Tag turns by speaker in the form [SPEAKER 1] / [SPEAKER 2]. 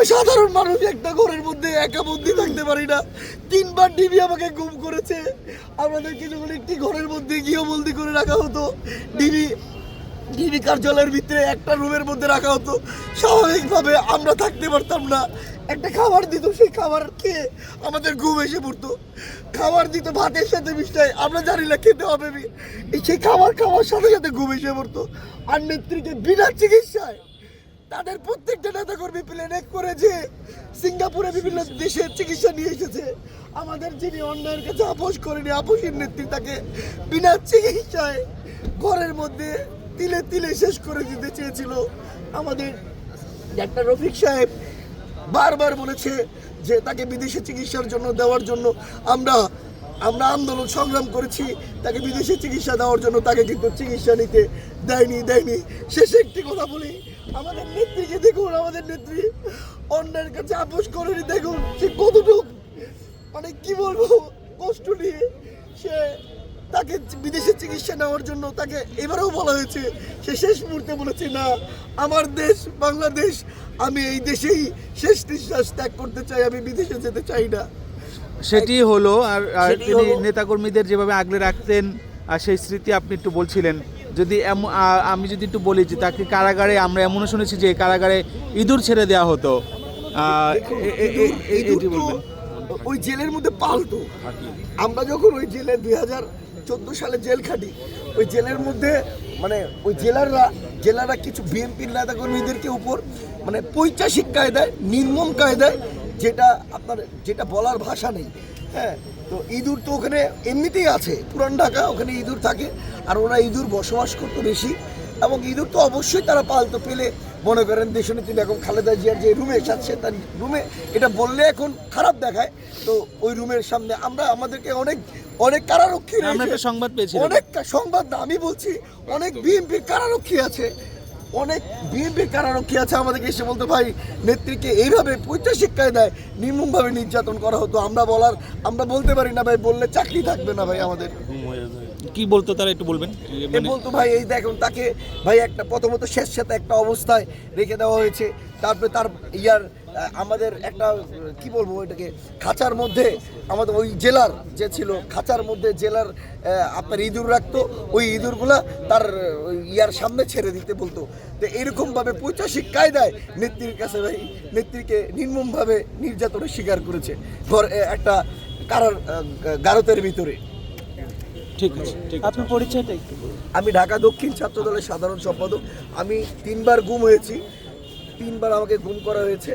[SPEAKER 1] আমরা সাধারণ মানুষ একটা ঘরের মধ্যে একা বন্দি থাকতে পারি না। 3বার ডিবি আমাকে গুম করেছে। আমাদেরকে যখন একটি ঘরের মধ্যে গৃহবন্দী করে রাখা হতো, ডিবি কার্যালয়ের ভিতরে একটা রুমের মধ্যে রাখা হতো, স্বাভাবিকভাবে আমরা থাকতে পারতাম না। একটা খাবার দিত, সেই খাবার খেয়ে আমাদের ঘুম এসে পড়তো। খাবার দিত ভাতের সাথে মিশায়, আমরা জানি না খেতে হবে, সেই খাবার খাওয়ার সাথে সাথে ঘুম এসে পড়তো। আর নেত্রীকে বিনা চিকিৎসায় তাদের প্রত্যেকটা নেতাকর্মী প্লেনে করে যে সিঙ্গাপুরে বিভিন্ন দেশে চিকিৎসা নিয়ে এসেছে। আমাদের যিনি অন্যায়ের কাছে আপোষ করেনি, আপোষের নেত্রী, তাকে বিনা চিকিৎসায় ঘরের মধ্যে তিলে তিলে শেষ করে দিতে চেয়েছিল। আমাদের ডাক্তার রফিক সাহেব বারবার বলেছে যে তাকে বিদেশে চিকিৎসার জন্য দেওয়ার জন্য আমরা আন্দোলন সংগ্রাম করেছি, তাকে বিদেশে চিকিৎসা দেওয়ার জন্য। তাকে কিন্তু চিকিৎসা নিতে দেয়নি। শেষে একটি কথা বলি, আমাদের নেত্রীকে দেখুন, আমাদের নেত্রী অন্যের কাছে আপোষ করেনি। দেখুন সে কতটুকু, মানে কি বলবো, কষ্ট নিয়ে সে তাকে বিদেশে চিকিৎসা নেওয়ার জন্য তাকে এবারেও বলা হয়েছে। সে শেষ মুহূর্তে বলেছে, না, আমার দেশ বাংলাদেশ, আমি এই দেশেই শেষ নিঃশ্বাস ত্যাগ করতে চাই, আমি বিদেশে যেতে চাই না।
[SPEAKER 2] সেটি হলো। আর তিনি নেতাকর্মীদের যেভাবে আগলে রাখতেন, আর সেই স্মৃতি আপনি একটু বলছিলেন। যদি আমি যদি একটু বলি যে তাকে কারাগারে, আমরা এমনও শুনেছি যে কারাগারে ইঁদুর ছেড়ে দেওয়া হতো।
[SPEAKER 1] ওই জেলের মধ্যে পালতো। আমরা যখন ওই জেলে 2014 সালে জেল খাটি, ওই জেলের মধ্যে মানে ওই জেলাররা কিছু বিএনপির নেতাকর্মীদেরকে উপর মানে পৈশাচিক কায়দায়, নির্মম কায়দায়, যেটা বলার ভাষা নেই। হ্যাঁ, তো ইঁদুর তো ওখানে এমনিতেই আছে, পুরান ঢাকা, ওখানে ইঁদুর থাকে। আর ওরা ইঁদুর বসবাস করতো বেশি, এবং ইঁদুর তো অবশ্যই তারা পালতো। পেলে মনে করেন দেশনেত্রী বেগম খালেদা জিয়ার যে রুমে এসেছে, তার রুমে, এটা বললে এখন খারাপ দেখায়, তো ওই রুমের সামনে আমাদেরকে অনেক কারারক্ষী,
[SPEAKER 2] সংবাদ পেয়েছি,
[SPEAKER 1] অনেক সংবাদ না, আমি বলছি অনেক বিএনপির কারারক্ষী আছে, আমাদেরকে এসে বলতো, ভাই, নেত্রীকে এইভাবে পৈশাচিক কায়দায় নির্মমভাবে নির্যাতন করা হতো। আমরা বলতে পারি না ভাই, বললে চাকরি থাকবে না ভাই আমাদের।
[SPEAKER 2] কি বলতো তারা, একটু বলবেন?
[SPEAKER 1] বলতো, ভাই, এই দেখুন, তাকে ভাই একটা প্রথমত স্বেচ্ছাতে একটা অবস্থায় রেখে দেওয়া হয়েছে। তারপরে তার আমাদের একটা কি বলবো, ওইটাকে খাঁচার মধ্যে, আমাদের ওই জেলার যে ছিল, খাঁচার মধ্যে জেলার আপনার ইঁদুর রাখতো, ওই ইঁদুরগুলা তার সামনে ছেড়ে দিতে বলতো। তো এরকমভাবে পৈশাচিক কায়দায় নেত্রীকে নির্মমভাবে নির্যাতনের শিকার করেছে একটা গারতের ভিতরে।
[SPEAKER 2] ঠিক আছে।
[SPEAKER 3] আপনার পরিচয়টা একটু?
[SPEAKER 1] আমি ঢাকা দক্ষিণ ছাত্র দলের সাধারণ সম্পাদক। আমি 3বার গুম হয়েছি, 3বার আমাকে গুম করা হয়েছে।